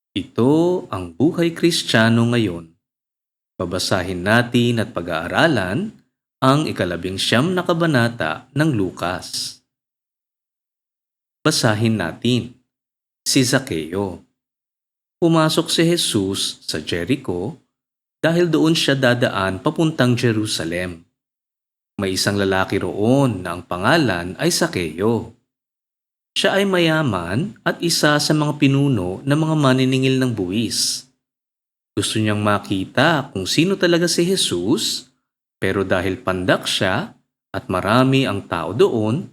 Ito ang buhay Kristiyano ngayon. Babasahin natin at pag-aaralan ang ika-11 na kabanata ng Lukas. Basahin natin. Si Zakeo. Pumasok si Jesus sa Jericho dahil doon siya dadaan papuntang Jerusalem. May isang lalaki roon na ang pangalan ay Zakeo. Siya ay mayaman at isa sa mga pinuno ng mga maniningil ng buwis. Gusto niyang makita kung sino talaga si Jesus, pero dahil pandak siya at marami ang tao doon,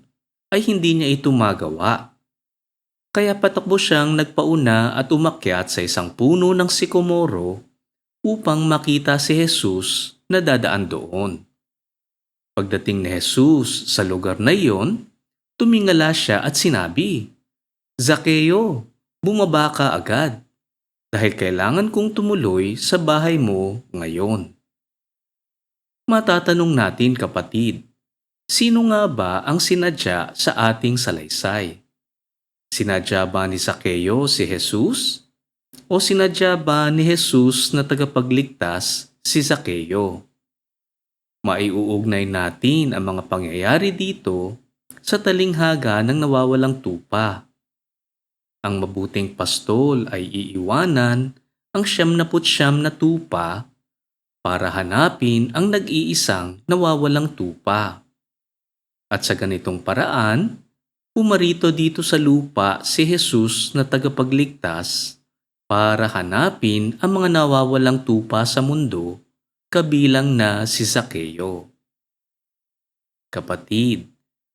ay hindi niya ito magawa. Kaya patakbo siyang nagpauna at umakyat sa isang puno ng sikomoro upang makita si Jesus na dadaan doon. Pagdating ni Jesus sa lugar na iyon, tumingala siya at sinabi, "Zakeo, bumaba ka agad dahil kailangan kong tumuloy sa bahay mo ngayon." Matatanong natin, kapatid, sino nga ba ang sinadya sa ating salaysay? Sinadya ba ni Zakeo si Jesus? O sinadya ba ni Jesus na tagapagligtas si Zakeo? Maiuugnay natin ang mga pangyayari dito sa talinghaga ng nawawalang tupa. Ang mabuting pastol ay iiwanan ang 99 na tupa para hanapin ang nag-iisang nawawalang tupa. At sa ganitong paraan, pumarito dito sa lupa si Jesus na tagapagligtas para hanapin ang mga nawawalang tupa sa mundo, kabilang na si Zakeo. Kapatid,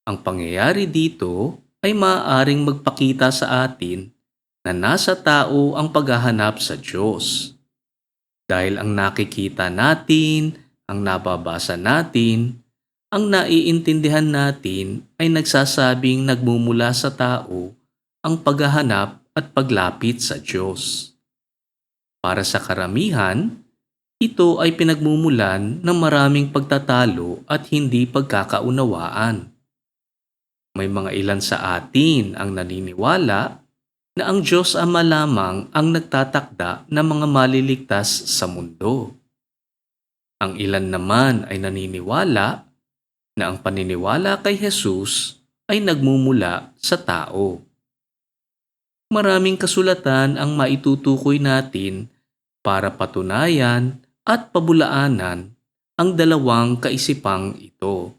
ang pangyayari dito ay maaaring magpakita sa atin na nasa tao ang paghahanap sa Diyos. Dahil ang nakikita natin, ang nababasa natin, ang naiintindihan natin ay nagsasabing nagmumula sa tao ang paghahanap at paglapit sa Diyos. Para sa karamihan, ito ay pinagmumulan ng maraming pagtatalo at hindi pagkakaunawaan. May mga ilan sa atin ang naniniwala na ang Diyos Ama lamang ang nagtatakda ng mga maliligtas sa mundo. Ang ilan naman ay naniniwala na ang paniniwala kay Jesus ay nagmumula sa tao. Maraming kasulatan ang maitutukoy natin para patunayan at pabulaanan ang dalawang kaisipang ito.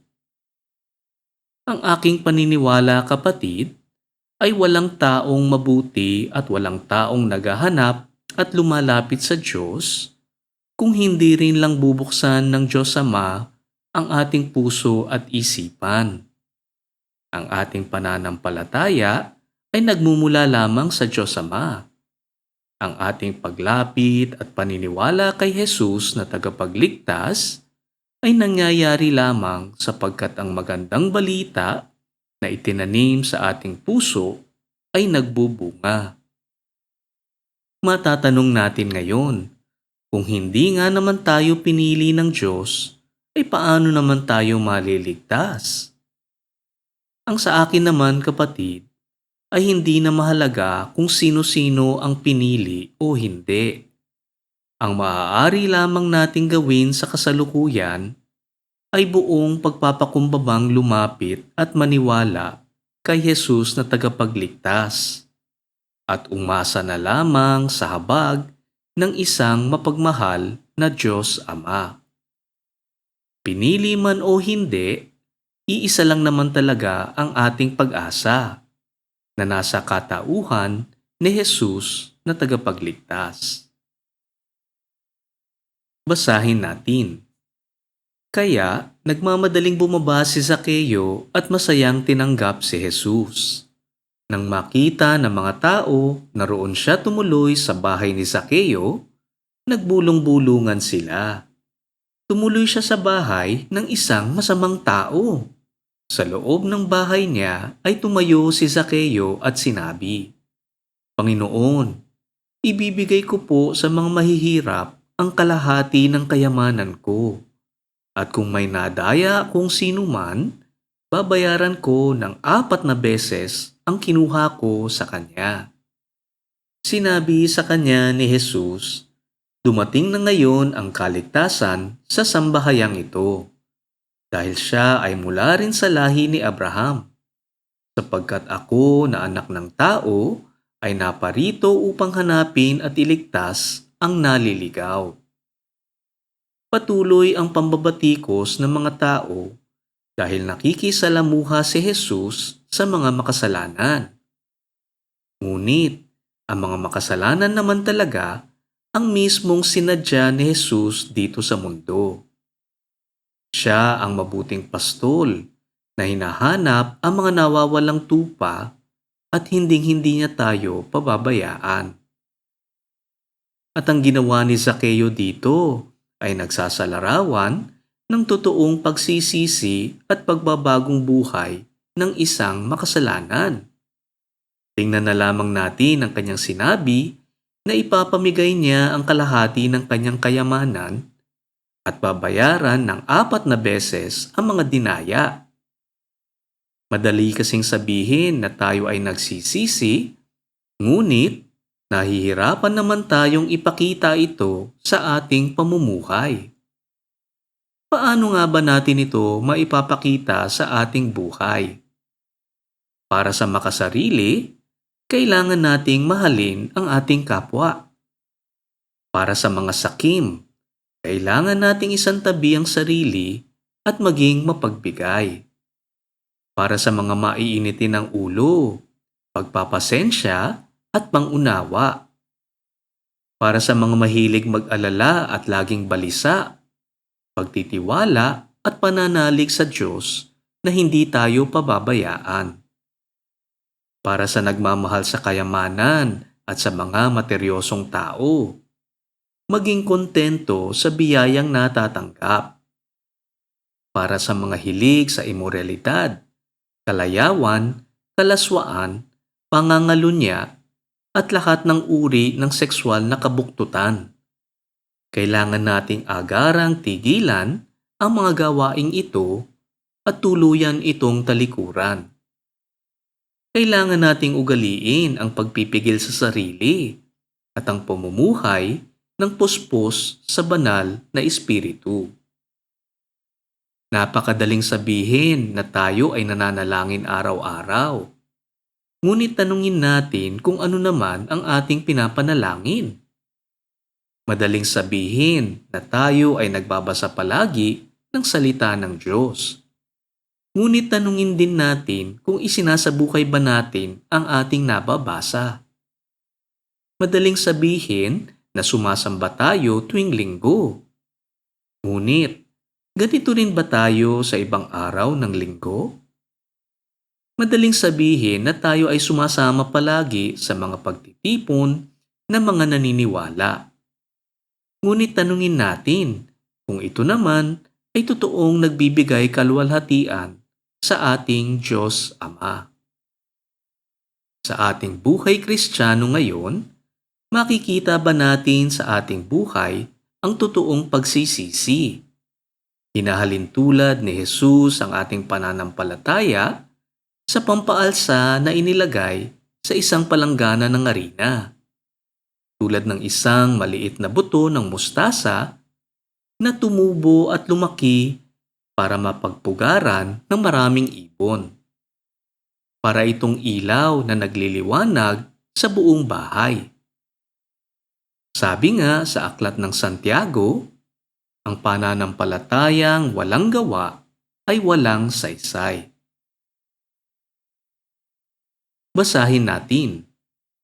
Ang aking paniniwala, kapatid, ay walang taong mabuti at walang taong naghahanap at lumalapit sa Diyos kung hindi rin lang bubuksan ng Diyos Ama ang ating puso at isipan. Ang ating pananampalataya ay nagmumula lamang sa Diyos Ama. Ang ating paglapit at paniniwala kay Jesus na tagapagligtas ay nangyayari lamang sapagkat ang magandang balita na itinanim sa ating puso ay nagbubunga. Matatanong natin ngayon, kung hindi nga naman tayo pinili ng Diyos, ay paano naman tayo maliligtas? Ang sa akin naman, kapatid, ay hindi na mahalaga kung sino-sino ang pinili o hindi. Ang maaari lamang nating gawin sa kasalukuyan ay buong pagpapakumbabang lumapit at maniwala kay Jesus na tagapagligtas at umasa na lamang sa habag ng isang mapagmahal na Diyos Ama. Pinili man o hindi, iisa lang naman talaga ang ating pag-asa na nasa katauhan ni Jesus na tagapagligtas. Basahin natin. Kaya nagmamadaling bumaba si Zakeo at masayang tinanggap si Jesus. Nang makita ng mga tao na roon siya tumuloy sa bahay ni Zakeo, nagbulong-bulungan sila. Tumuloy siya sa bahay ng isang masamang tao. Sa loob ng bahay niya ay tumayo si Zakeo at sinabi, "Panginoon, ibibigay ko po sa mga mahihirap ang kalahati ng kayamanan ko. At kung may nadaya kung sino man, babayaran ko ng 4 na beses ang kinuha ko sa kanya." Sinabi sa kanya ni Jesus, "Dumating na ngayon ang kaligtasan sa sambahayang ito, dahil siya ay mula rin sa lahi ni Abraham, sapagkat ako na anak ng tao ay naparito upang hanapin at iligtas ang naliligaw." Patuloy ang pambabatikos ng mga tao dahil nakikisalamuha si Jesus sa mga makasalanan. Ngunit, ang mga makasalanan naman talaga ang mismong sinadya ni Jesus dito sa mundo. Siya ang mabuting pastol na hinahanap ang mga nawawalang tupa at hinding-hindi niya tayo pababayaan. At ang ginawa ni Zaccheo dito ay nagsasalarawan ng totoong pagsisisi at pagbabagong buhay ng isang makasalanan. Tingnan na lamang natin ang kanyang sinabi na ipapamigay niya ang kalahati ng kanyang kayamanan at babayaran ng 4 na beses ang mga dinaya. Madali kasing sabihin na tayo ay nagsisisi, ngunit nahihirapan naman tayong ipakita ito sa ating pamumuhay. Paano nga ba natin ito maipapakita sa ating buhay? Para sa makasarili, kailangan nating mahalin ang ating kapwa. Para sa mga sakim, kailangan nating isantabi ang sarili at maging mapagbigay. Para sa mga maiinitin ng ulo, pagpapasensya at pangunawa. Para sa mga mahilig mag-alala at laging balisa, pagtitiwala at pananalig sa Diyos na hindi tayo pababayaan. Para sa nagmamahal sa kayamanan at sa mga materyosong tao, maging kontento sa biyayang natatanggap. Para sa mga hilig sa imoralidad, kalayawan, kalaswaan, pangangalunya, at lahat ng uri ng sexual na kabuktutan. Kailangan nating agarang tigilan ang mga gawaing ito at tuluyan itong talikuran. Kailangan nating ugaliin ang pagpipigil sa sarili at ang pamumuhay ng puspos sa banal na espiritu. Napakadaling sabihin na tayo ay nananalangin araw-araw. Ngunit tanungin natin kung ano naman ang ating pinapanalangin. Madaling sabihin na tayo ay nagbabasa palagi ng salita ng Diyos. Ngunit tanungin din natin kung isinasabukay ba natin ang ating nababasa. Madaling sabihin na sumasamba tayo tuwing linggo. Ngunit, ganito rin ba tayo sa ibang araw ng linggo? Madaling sabihin na tayo ay sumasama palagi sa mga pagtitipon ng mga naniniwala. Ngunit tanungin natin kung ito naman ay totoong nagbibigay kaluwalhatian sa ating Diyos Ama. Sa ating buhay Kristiyano ngayon, makikita ba natin sa ating buhay ang totoong pagsisisi? Hinahalin tulad ni Jesus ang ating pananampalataya sa pampaalsa na inilagay sa isang palanggana ng arena, tulad ng isang maliit na buto ng mustasa na tumubo at lumaki para mapagpugaran ng maraming ibon. Para itong ilaw na nagliliwanag sa buong bahay. Sabi nga sa aklat ng Santiago, ang pananampalatayang walang gawa ay walang saysay. Basahin natin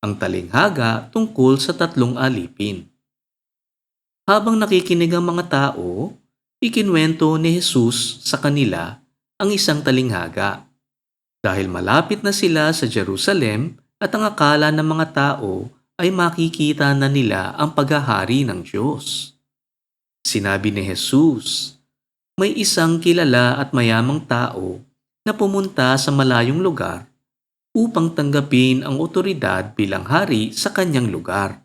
ang talinghaga tungkol sa 3 alipin. Habang nakikinig ang mga tao, ikinwento ni Jesus sa kanila ang isang talinghaga. Dahil malapit na sila sa Jerusalem at ang akala ng mga tao ay makikita na nila ang paghahari ng Diyos. Sinabi ni Jesus, may isang kilala at mayamang tao na pumunta sa malayong lugar upang tanggapin ang otoridad bilang hari sa kanyang lugar.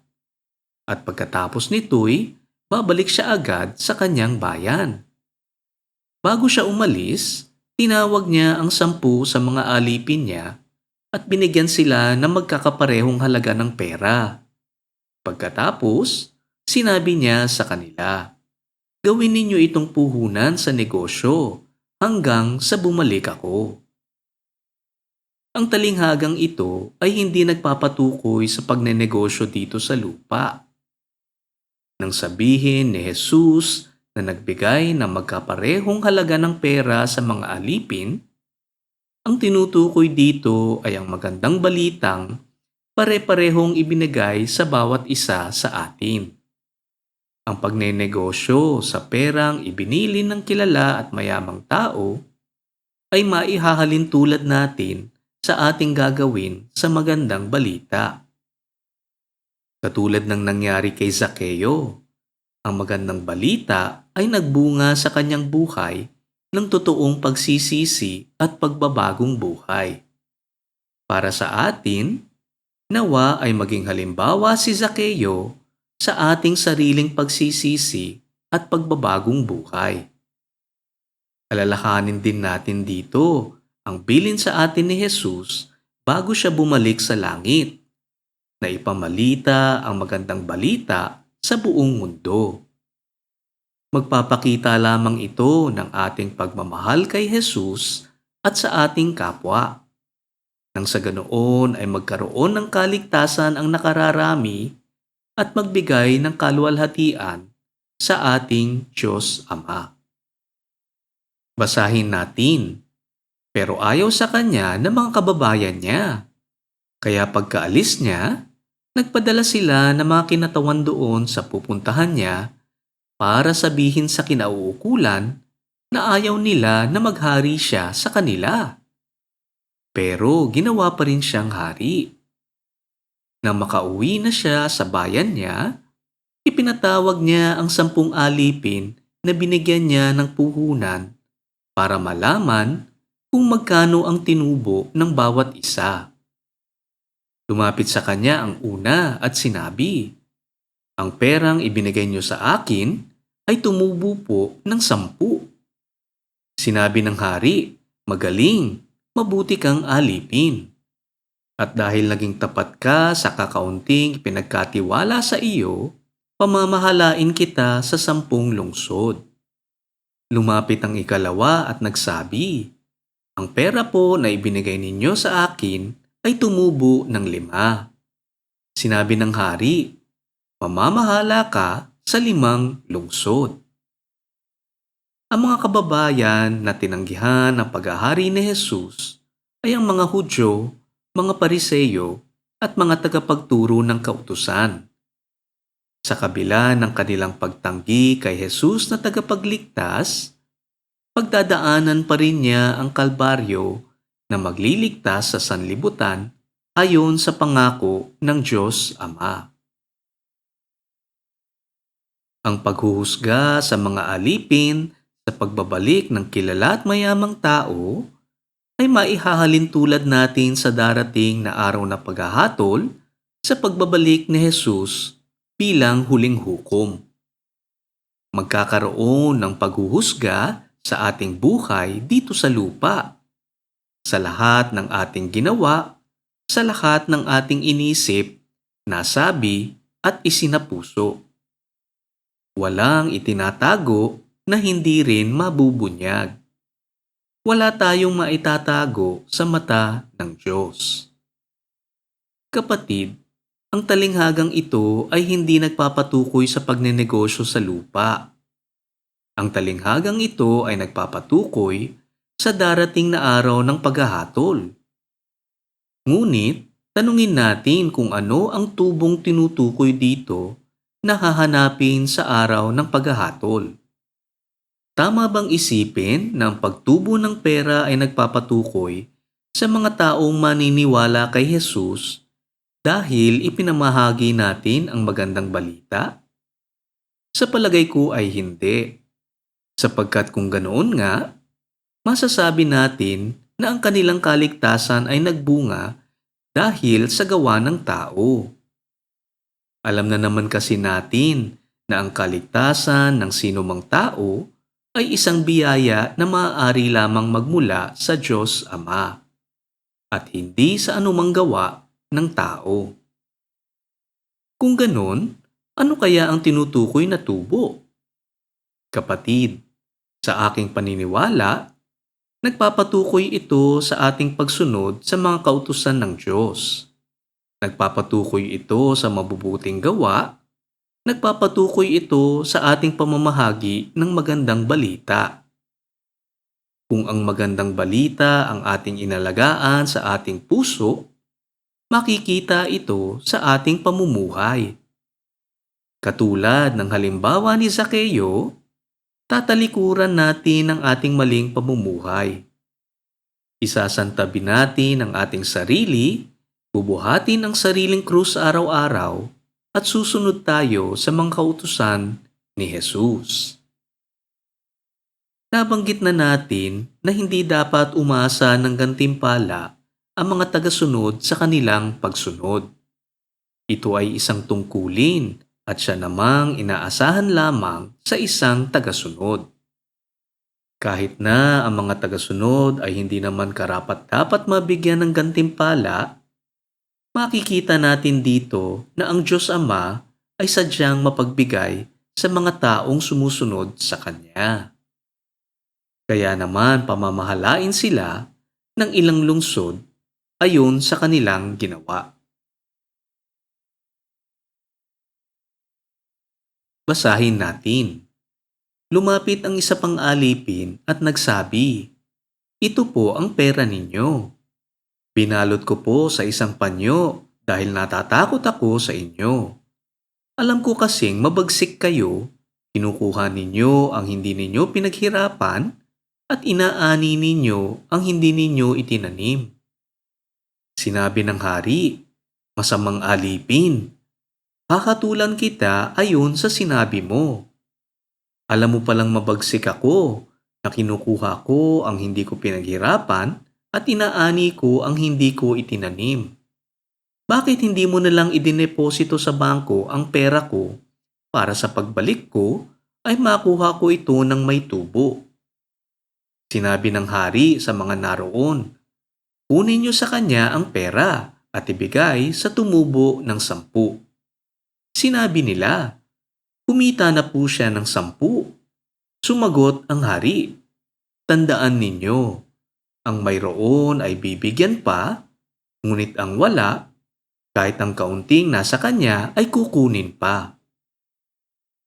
At pagkatapos nito'y babalik siya agad sa kanyang bayan. Bago siya umalis, tinawag niya ang 10 sa mga alipin niya at binigyan sila ng magkakaparehong halaga ng pera. Pagkatapos, sinabi niya sa kanila, "Gawin ninyo itong puhunan sa negosyo hanggang sa bumalik ako." Ang talinghagang ito ay hindi nagpapatukoy sa pagnenegosyo dito sa lupa. Nang sabihin ni Jesus na nagbigay ng magkaparehong halaga ng pera sa mga alipin, ang tinutukoy dito ay ang magandang balitang pare-parehong ibinigay sa bawat isa sa atin. Ang pagnenegosyo sa perang ibinili ng kilala at mayamang tao ay maihahalin tulad natin sa ating gagawin sa magandang balita. Katulad ng nangyari kay Zaccheo, ang magandang balita ay nagbunga sa kanyang buhay ng totoong pagsisisi at pagbabagong buhay. Para sa atin, nawa ay maging halimbawa si Zaccheo sa ating sariling pagsisisi at pagbabagong buhay. Alalahanin din natin dito ang bilin sa atin ni Jesus bago siya bumalik sa langit, na ipamalita ang magandang balita sa buong mundo. Magpapakita lamang ito ng ating pagmamahal kay Jesus at sa ating kapwa. Nang sa ganoon ay magkaroon ng kaligtasan ang nakararami at magbigay ng kaluwalhatian sa ating Diyos Ama. Basahin natin, "Pero ayaw sa kanya ng mga kababayan niya. Kaya pagkaalis niya, nagpadala sila ng mga kinatawan doon sa pupuntahan niya para sabihin sa kinauukulan na ayaw nila na maghari siya sa kanila. Pero ginawa pa rin siyang hari. Nang makauwi na siya sa bayan niya, ipinatawag niya ang 10 alipin na binigyan niya ng puhunan para malaman kung magkano ang tinubo ng bawat isa. Lumapit sa kanya ang una at sinabi, 'Ang perang ibinigay niyo sa akin ay tumubo po ng 10. Sinabi ng hari, 'Magaling, mabuti kang alipin. At dahil naging tapat ka sa kakaunting pinagkatiwala sa iyo, pamamahalain kita sa 10 lungsod.' Lumapit ang ikalawa at nagsabi, 'Ang pera po na ibinigay ninyo sa akin ay tumubo ng 5. Sinabi ng hari, 'Mamamahala ka sa 5 lungsod.' Ang mga kababayan na tinanggihan ang paghahari ni Jesus ay ang mga Hudyo, mga Pariseyo at mga tagapagturo ng kautusan. Sa kabila ng kanilang pagtanggi kay Jesus na tagapagligtas, pagdadaanan pa rin niya ang kalbaryo na magliligtas sa sanlibutan ayon sa pangako ng Diyos Ama. Ang paghuhusga sa mga alipin sa pagbabalik ng kilala at mayamang tao ay maihahalin tulad natin sa darating na araw na paghahatol sa pagbabalik ni Jesus bilang huling hukom. Magkakaroon ng paghuhusga sa ating buhay dito sa lupa, sa lahat ng ating ginawa, sa lahat ng ating inisip, nasabi at isinapuso. Walang itinatago na hindi rin mabubunyag. Wala tayong maitatago sa mata ng Diyos. Kapatid, ang talinghagang ito ay hindi nagpapatukoy sa pagnenegosyo sa lupa. Ang talinghagang ito ay nagpapatukoy sa darating na araw ng paghahatol. Ngunit, tanungin natin kung ano ang tubong tinutukoy dito na hahanapin sa araw ng paghahatol. Tama bang isipin na ang pagtubo ng pera ay nagpapatukoy sa mga taong maniniwala kay Jesus dahil ipinamahagi natin ang magandang balita? Sa palagay ko ay hindi. Sapagkat kung ganoon nga, masasabi natin na ang kanilang kaligtasan ay nagbunga dahil sa gawa ng tao. Alam na naman kasi natin na ang kaligtasan ng sinumang tao ay isang biyaya na maaari lamang magmula sa Diyos Ama at hindi sa anumang gawa ng tao. Kung ganon, ano kaya ang tinutukoy na tubo? Kapatid, sa aking paniniwala, nagpapatukoy ito sa ating pagsunod sa mga kautusan ng Diyos. Nagpapatukoy ito sa mabubuting gawa. Nagpapatukoy ito sa ating pamamahagi ng magandang balita. Kung ang magandang balita ang ating inalagaan sa ating puso, makikita ito sa ating pamumuhay. Katulad ng halimbawa ni Zaccheo, tatalikuran natin ang ating maling pamumuhay. Isasantabi natin ang ating sarili, bubuhatin ang sariling krus araw-araw, at susunod tayo sa mga kautusan ni Jesus. Nabanggit na natin na hindi dapat umasa ng gantimpala ang mga tagasunod sa kanilang pagsunod. Ito ay isang tungkulin at siya namang inaasahan lamang sa isang tagasunod. Kahit na ang mga tagasunod ay hindi naman karapat-dapat mabigyan ng gantimpala, makikita natin dito na ang Diyos Ama ay sadyang mapagbigay sa mga taong sumusunod sa Kanya. Kaya naman pamamahalain sila ng ilang lungsod ayon sa kanilang ginawa. Basahin natin. Lumapit ang isa pang alipin at nagsabi, "Ito po ang pera ninyo. Binalot ko po sa isang panyo dahil natatakot ako sa inyo. Alam ko kasing mabagsik kayo, kinukuha ninyo ang hindi ninyo pinaghirapan at inaani ninyo ang hindi ninyo itinanim." Sinabi ng hari, "Masamang alipin, kakatulan kita ayon sa sinabi mo. Alam mo palang mabagsik ako na kinukuha ko ang hindi ko pinaghirapan at inaani ko ang hindi ko itinanim. Bakit hindi mo na lang idineposito sa bangko ang pera ko para sa pagbalik ko ay makuha ko ito ng may tubo?" Sinabi ng hari sa mga naroon, "Kunin niyo sa kanya ang pera at ibigay sa tumubo ng 10." Sinabi nila, "Kumita na po siya ng 10." Sumagot ang hari, "Tandaan ninyo, ang mayroon ay bibigyan pa, ngunit ang wala, kahit ang kaunting nasa kanya ay kukunin pa."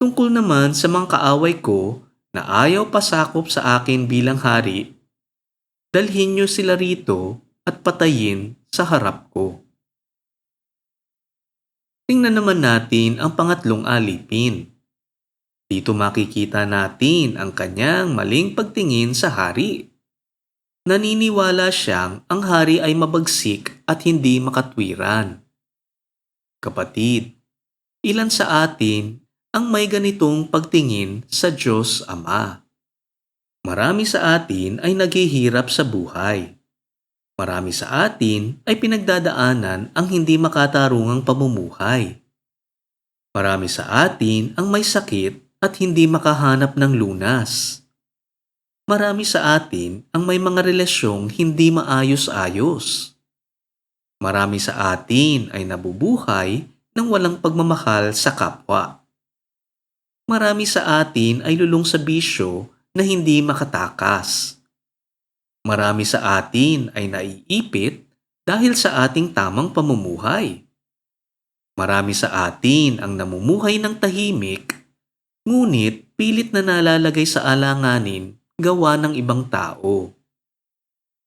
Tungkol naman sa mga kaaway ko na ayaw pasakop sa akin bilang hari, dalhin niyo sila rito at patayin sa harap ko. Tingnan naman natin ang pangatlong alipin. Dito makikita natin ang kanyang maling pagtingin sa hari. Naniniwala siyang ang hari ay mabagsik at hindi makatwiran. Kapatid, ilan sa atin ang may ganitong pagtingin sa Diyos Ama? Marami sa atin ay naghihirap sa buhay. Marami sa atin ay pinagdadaanan ang hindi makatarungang pamumuhay. Marami sa atin ang may sakit at hindi makahanap ng lunas. Marami sa atin ang may mga relasyong hindi maayos-ayos. Marami sa atin ay nabubuhay ng walang pagmamahal sa kapwa. Marami sa atin ay lulong sa bisyo na hindi makatakas. Marami sa atin ay naiipit dahil sa ating tamang pamumuhay. Marami sa atin ang namumuhay ng tahimik, ngunit pilit na nalalagay sa alanganin gawa ng ibang tao.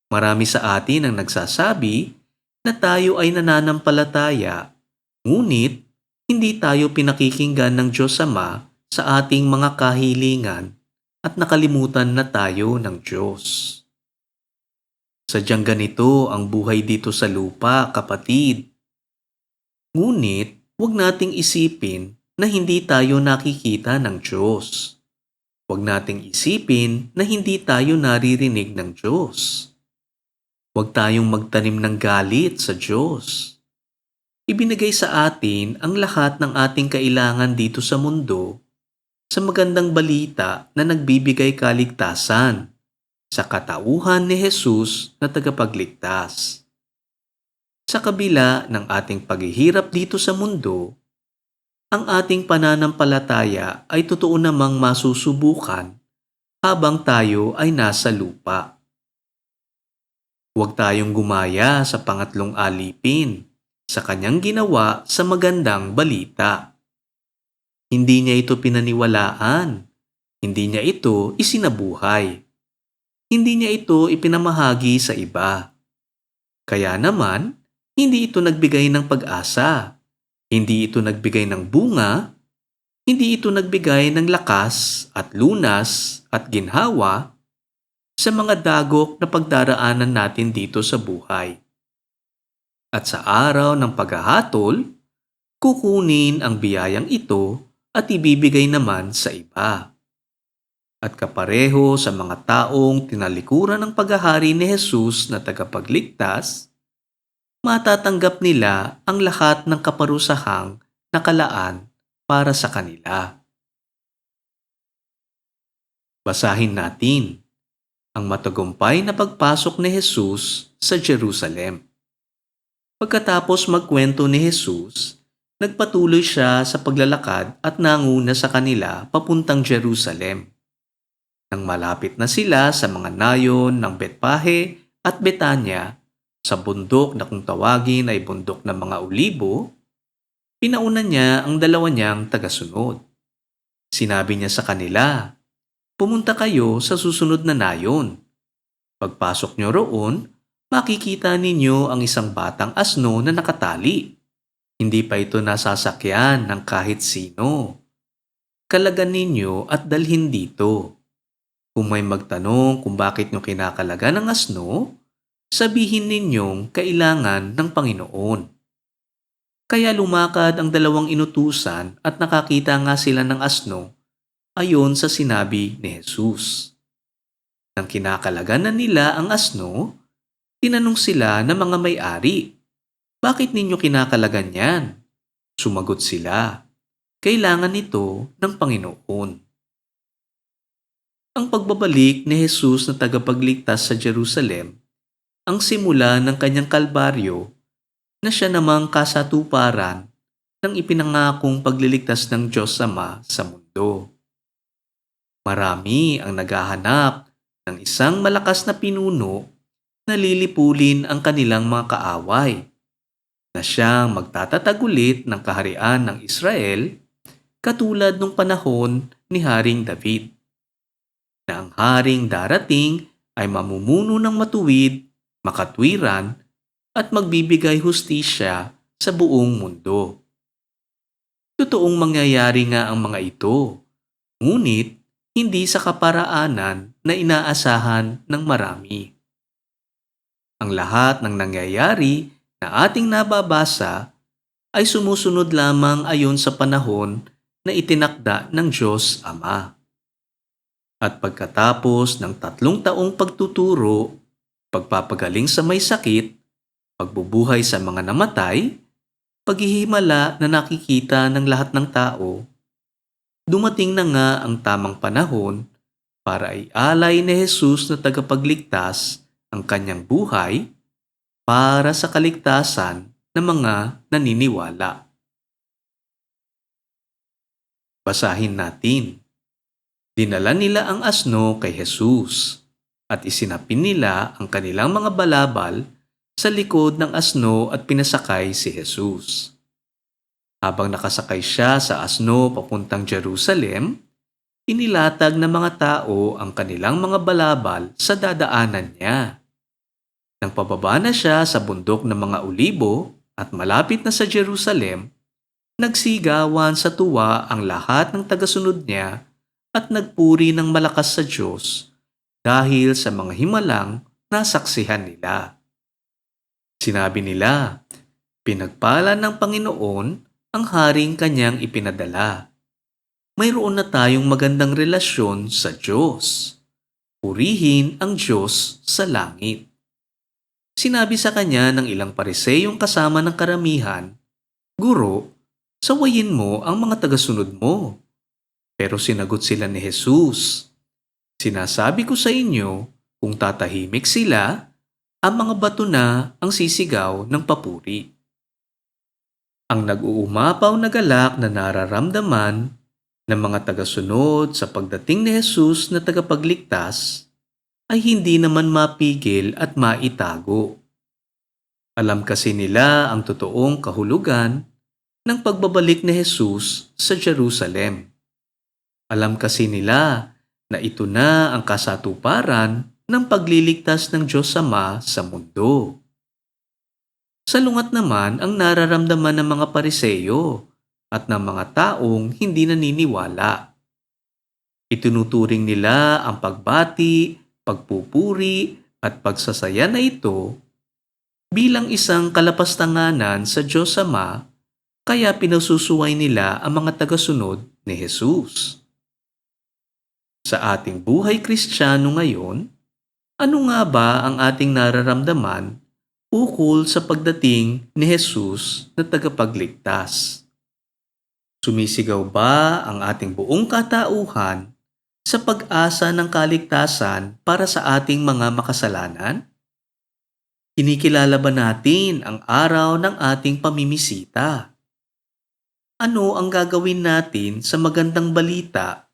Marami sa atin ang nagsasabi na tayo ay nananampalataya, ngunit hindi tayo pinakikinggan ng Diyos Ama sa ating mga kahilingan at nakalimutan na tayo ng Diyos. Sadyang ganito ang buhay dito sa lupa, kapatid. Ngunit, huwag nating isipin na hindi tayo nakikita ng Diyos. Huwag nating isipin na hindi tayo naririnig ng Diyos. Huwag tayong magtanim ng galit sa Diyos. Ibinigay sa atin ang lahat ng ating kailangan dito sa mundo sa magandang balita na nagbibigay kaligtasan sa katauhan ni Jesus na tagapagligtas. Sa kabila ng ating paghihirap dito sa mundo, ang ating pananampalataya ay totoo namang masusubukan habang tayo ay nasa lupa. Huwag tayong gumaya sa pangatlong alipin sa kanyang ginawa sa magandang balita. Hindi niya ito pinaniwalaan. Hindi niya ito isinabuhay. Hindi niya ito ipinamahagi sa iba. Kaya naman, hindi ito nagbigay ng pag-asa. Hindi ito nagbigay ng bunga. Hindi ito nagbigay ng lakas at lunas at ginhawa sa mga dagok na pagdaraanan natin dito sa buhay. At sa araw ng paghahatol, kukunin ang biyayang ito at ibibigay naman sa iba. At kapareho sa mga taong tinalikuran ng paghahari ni Jesus na tagapagligtas, matatanggap nila ang lahat ng kaparusahang nakalaan para sa kanila. Basahin natin ang matagumpay na pagpasok ni Jesus sa Jerusalem. Pagkatapos magkwento ni Jesus, nagpatuloy siya sa paglalakad at nanguna sa kanila papuntang Jerusalem. Nang malapit na sila sa mga nayon ng Betpahe at Betanya, sa bundok na kung tawagin ay bundok ng mga olibo, pinauna niya ang dalawa niyang tagasunod. Sinabi niya sa kanila, "Pumunta kayo sa susunod na nayon. Pagpasok niyo roon, makikita ninyo ang isang batang asno na nakatali. Hindi pa ito nasasakyan ng kahit sino. Kalagan ninyo at dalhin dito. Kung may magtanong kung bakit nyo kinakalagan ng asno, sabihin ninyong kailangan ng Panginoon." Kaya lumakad ang dalawang inutusan at nakakita nga sila ng asno ayon sa sinabi ni Jesus. Nang kinakalagan na nila ang asno, tinanong sila ng mga may-ari, "Bakit ninyo kinakalagan yan?" Sumagot sila, "Kailangan ito ng Panginoon." Ang pagbabalik ni Jesus na tagapagligtas sa Jerusalem ang simula ng kanyang kalbaryo na siya namang kasatuparan ng ipinangakong pagliligtas ng Diyos Ama sa mundo. Marami ang naghahanap ng isang malakas na pinuno na lilipulin ang kanilang mga kaaway, na siyang magtatatagulit ng kaharian ng Israel katulad nung panahon ni Haring David, na ang haring darating ay mamumuno ng matuwid, makatwiran, at magbibigay hustisya sa buong mundo. Totoong mangyayari nga ang mga ito, ngunit hindi sa kaparaanan na inaasahan ng marami. Ang lahat ng nangyayari na ating nababasa ay sumusunod lamang ayon sa panahon na itinakda ng Diyos Ama. At pagkatapos ng 3 taong pagtuturo, pagpapagaling sa may sakit, pagbubuhay sa mga namatay, paghihimala na nakikita ng lahat ng tao, dumating na nga ang tamang panahon para ialay ni Jesus na tagapagligtas ang kanyang buhay para sa kaligtasan ng mga naniniwala. Basahin natin. Dinala nila ang asno kay Jesus at isinapin nila ang kanilang mga balabal sa likod ng asno at pinasakay si Jesus. Habang nakasakay siya sa asno papuntang Jerusalem, inilatag ng mga tao ang kanilang mga balabal sa dadaanan niya. Nang pababa na siya sa bundok ng mga olibo at malapit na sa Jerusalem, nagsigawan sa tuwa ang lahat ng tagasunod niya at nagpuri ng malakas sa Diyos dahil sa mga himalang nasaksihan nila. Sinabi nila, "Pinagpala ng Panginoon ang haring kanyang ipinadala. Mayroon na tayong magandang relasyon sa Diyos. Purihin ang Diyos sa langit." Sinabi sa kanya ng ilang Pariseyong kasama ng karamihan, "Guro, sawayin mo ang mga tagasunod mo." Pero sinagot sila ni Jesus, "Sinasabi ko sa inyo, kung tatahimik sila, ang mga bato na ang sisigaw ng papuri." Ang nag-uumapaw na galak na nararamdaman ng mga tagasunod sa pagdating ni Jesus na tagapagligtas ay hindi naman mapigil at maitago. Alam kasi nila ang totoong kahulugan ng pagbabalik ni Jesus sa Jerusalem. Alam kasi nila na ito na ang kasatuparan ng pagliligtas ng Diyos Ama sa mundo. Salungat naman ang nararamdaman ng mga Pariseyo at ng mga taong hindi naniniwala. Itinuturing nila ang pagbati, pagpupuri at pagsasaya na ito bilang isang kalapastanganan sa Diyos Ama, kaya pinasusuway nila ang mga tagasunod ni Jesus. Sa ating buhay Kristiyano ngayon, ano nga ba ang ating nararamdaman ukol sa pagdating ni Jesus na tagapagligtas? Sumisigaw ba ang ating buong katauhan sa pag-asa ng kaligtasan para sa ating mga makasalanan? Kinikilala ba natin ang araw ng ating pamimisita? Ano ang gagawin natin sa magandang balita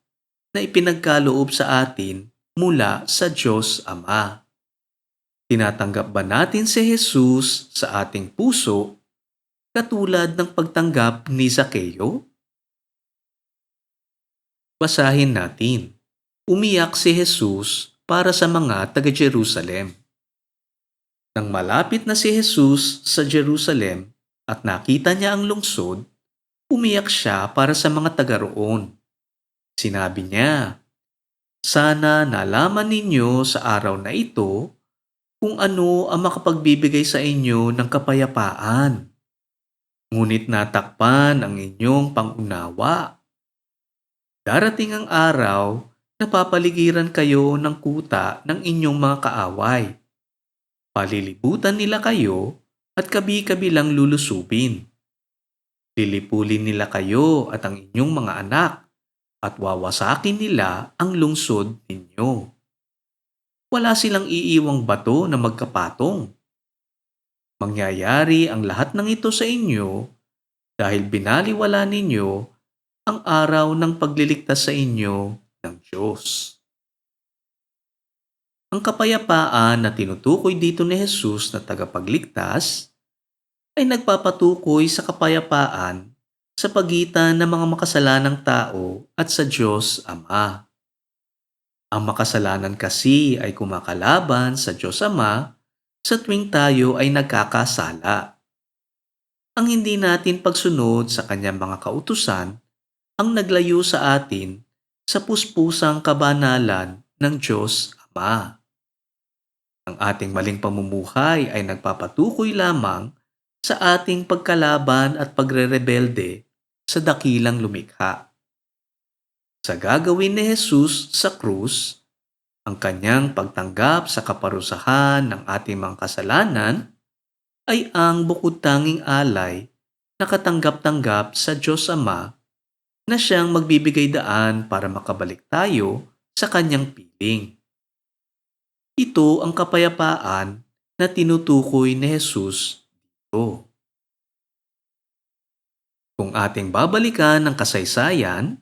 na ipinagkaloob sa atin mula sa Diyos Ama? Tinatanggap ba natin si Jesus sa ating puso katulad ng pagtanggap ni Zaccheo? Basahin natin. Umiyak si Jesus para sa mga taga-Jerusalem. Nang malapit na si Jesus sa Jerusalem at nakita niya ang lungsod, umiyak siya para sa mga taga roon. Sinabi niya, "Sana nalaman ninyo sa araw na ito kung ano ang makapagbibigay sa inyo ng kapayapaan. Ngunit natakpan ang inyong pangunawa. Darating ang araw na papaligiran kayo ng kuta ng inyong mga kaaway. Palilibutan nila kayo at kabi-kabilang lulusubin. Lilipulin nila kayo at ang inyong mga anak at wawasakin nila ang lungsod ninyo. Wala silang iiwang bato na magkapatong. Mangyayari ang lahat ng ito sa inyo dahil binaliwala ninyo ang araw ng pagliligtas sa inyo ng Diyos." Ang kapayapaan na tinutukoy dito ni Jesus na tagapagligtas ay nagpapatukoy sa kapayapaan sa pagitan ng mga makasalanang tao at sa Diyos Ama. Ang makasalanan kasi ay kumakalaban sa Diyos Ama sa tuwing tayo ay nagkakasala. Ang hindi natin pagsunod sa kanyang mga kautusan ang naglayo sa atin sa puspusang kabanalan ng Diyos Ama. Ang ating maling pamumuhay ay nagpapatukoy lamang sa ating pagkalaban at pagrerebelde sa dakilang lumikha. Sa gagawin ni Jesus sa krus, ang kanyang pagtanggap sa kaparusahan ng ating mga kasalanan ay ang bukod tanging alay na katanggap-tanggap sa Diyos Ama na siyang magbibigay daan para makabalik tayo sa kanyang piling. Ito ang kapayapaan na tinutukoy ni Jesus dito. Kung ating babalikan ang kasaysayan,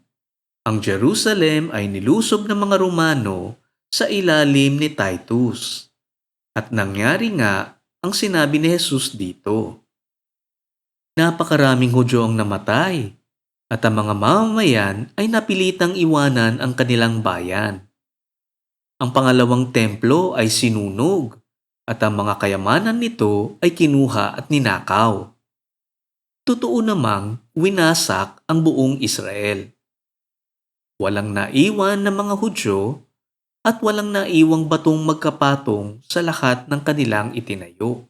ang Jerusalem ay nilusob ng mga Romano sa ilalim ni Titus. At nangyari nga ang sinabi ni Jesus dito. Napakaraming Hudyo ang namatay at ang mga mamamayan ay napilitang iwanan ang kanilang bayan. Ang pangalawang templo ay sinunog at ang mga kayamanan nito ay kinuha at ninakaw. Totoo namang winasak ang buong Israel. Walang naiwan na mga Hudyo at walang naiwang batong magkapatong sa lahat ng kanilang itinayo.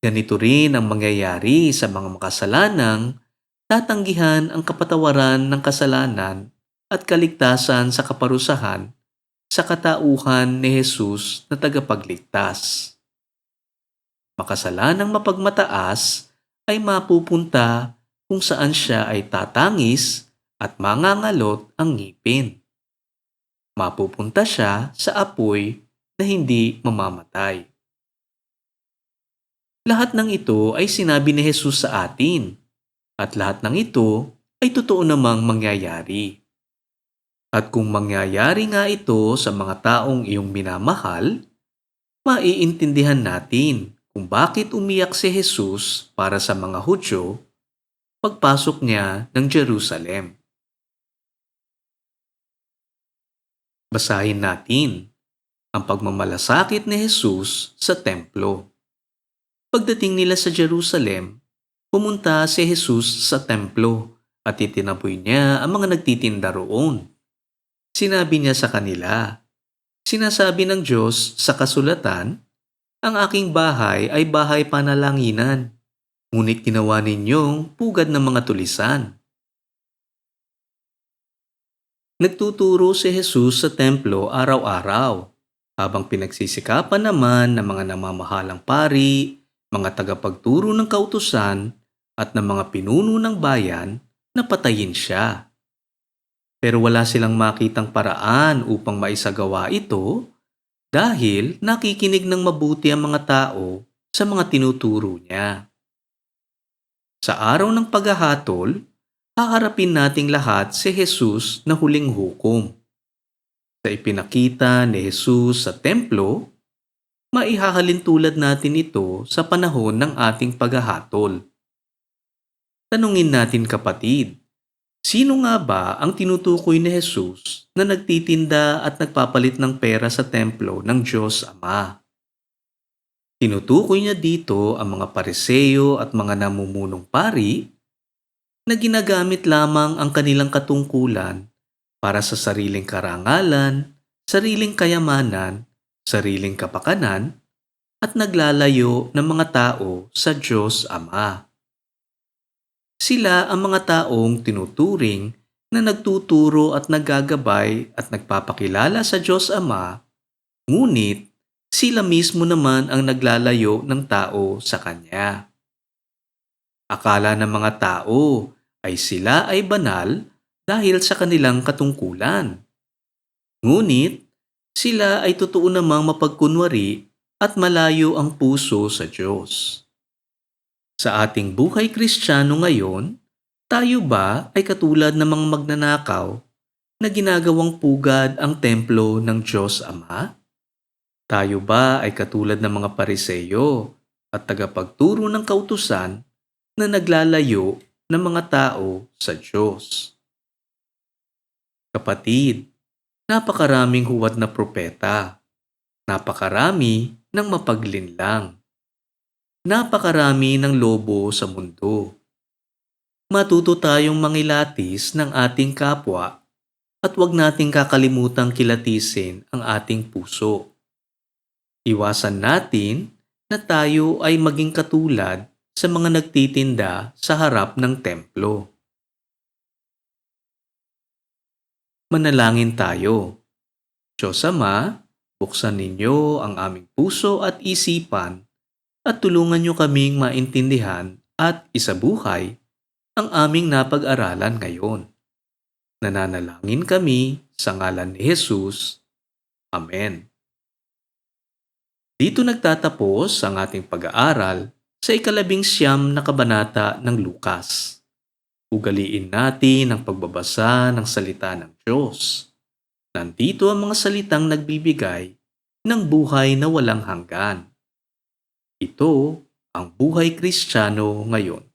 Ganito rin ang mangyayari sa mga makasalanang tatanggihan ang kapatawaran ng kasalanan at kaligtasan sa kaparusahan sa katauhan ni Jesus na tagapagligtas. Makasalanang mapagmataas ay mapupunta kung saan siya ay tatangis at mangangalot ang ngipin. Mapupunta siya sa apoy na hindi mamamatay. Lahat ng ito ay sinabi ni Jesus sa atin, at lahat ng ito ay totoo namang mangyayari. At kung mangyayari nga ito sa mga taong iyong minamahal, maiintindihan natin kung bakit umiyak si Jesus para sa mga Hudyo pagpasok niya ng Jerusalem. Basahin natin ang pagmamalasakit ni Jesus sa templo. Pagdating nila sa Jerusalem, pumunta si Jesus sa templo at itinaboy niya ang mga nagtitinda roon. Sinabi niya sa kanila, "Sinasabi ng Diyos sa kasulatan, ang aking bahay ay bahay panalanginan, ngunit ginawa ninyong pugad ng mga tulisan." Nagtuturo si Jesus sa templo araw-araw, habang pinagsisikapan naman ng mga namamahalang pari, mga tagapagturo ng kautusan, at ng mga pinuno ng bayan na patayin siya. Pero wala silang makitang paraan upang maisagawa ito dahil nakikinig ng mabuti ang mga tao sa mga tinuturo niya. Sa araw ng paghahatol, haharapin nating lahat si Jesus na huling hukom. Sa ipinakita ni Jesus sa templo, maihahalin tulad natin ito sa panahon ng ating paghahatol. Tanungin natin kapatid, sino nga ba ang tinutukoy ni Jesus na nagtitinda at nagpapalit ng pera sa templo ng Diyos Ama? Tinutukoy niya dito ang mga Pariseo at mga namumunong pari na ginagamit lamang ang kanilang katungkulan para sa sariling karangalan, sariling kayamanan, sariling kapakanan, at naglalayo ng mga tao sa Diyos Ama. Sila ang mga taong tinuturing na nagtuturo at naggagabay at nagpapakilala sa Diyos Ama, ngunit sila mismo naman ang naglalayo ng tao sa Kanya. Akala ng mga tao ay sila ay banal dahil sa kanilang katungkulan. Ngunit sila ay totoo namang mapagkunwari at malayo ang puso sa Diyos. Sa ating buhay Kristiyano ngayon, tayo ba ay katulad ng mga magnanakaw na ginagawang pugad ang templo ng Diyos Ama? Tayo ba ay katulad ng mga Pariseo at tagapagturo ng kautusan na naglalayo ng mga tao sa Diyos? Kapatid, napakaraming huwad na propeta, napakarami ng mapaglinlang, napakarami ng lobo sa mundo. Matuto tayong mangilatis ng ating kapwa at huwag nating kakalimutang kilatisin ang ating puso. Iwasan natin na tayo ay maging katulad sa mga nagtitinda sa harap ng templo. Manalangin tayo. Diyos Ama, buksan ninyo ang aming puso at isipan at tulungan nyo kaming maintindihan at isabuhay ang aming napag-aralan ngayon. Nananalangin kami sa ngalan ni Jesus. Amen. Dito nagtatapos ang ating pag-aaral sa 19 na kabanata ng Lukas. Ugaliin natin ang pagbabasa ng salita ng Diyos. Nandito ang mga salitang nagbibigay ng buhay na walang hanggan. Ito ang buhay Kristiyano ngayon.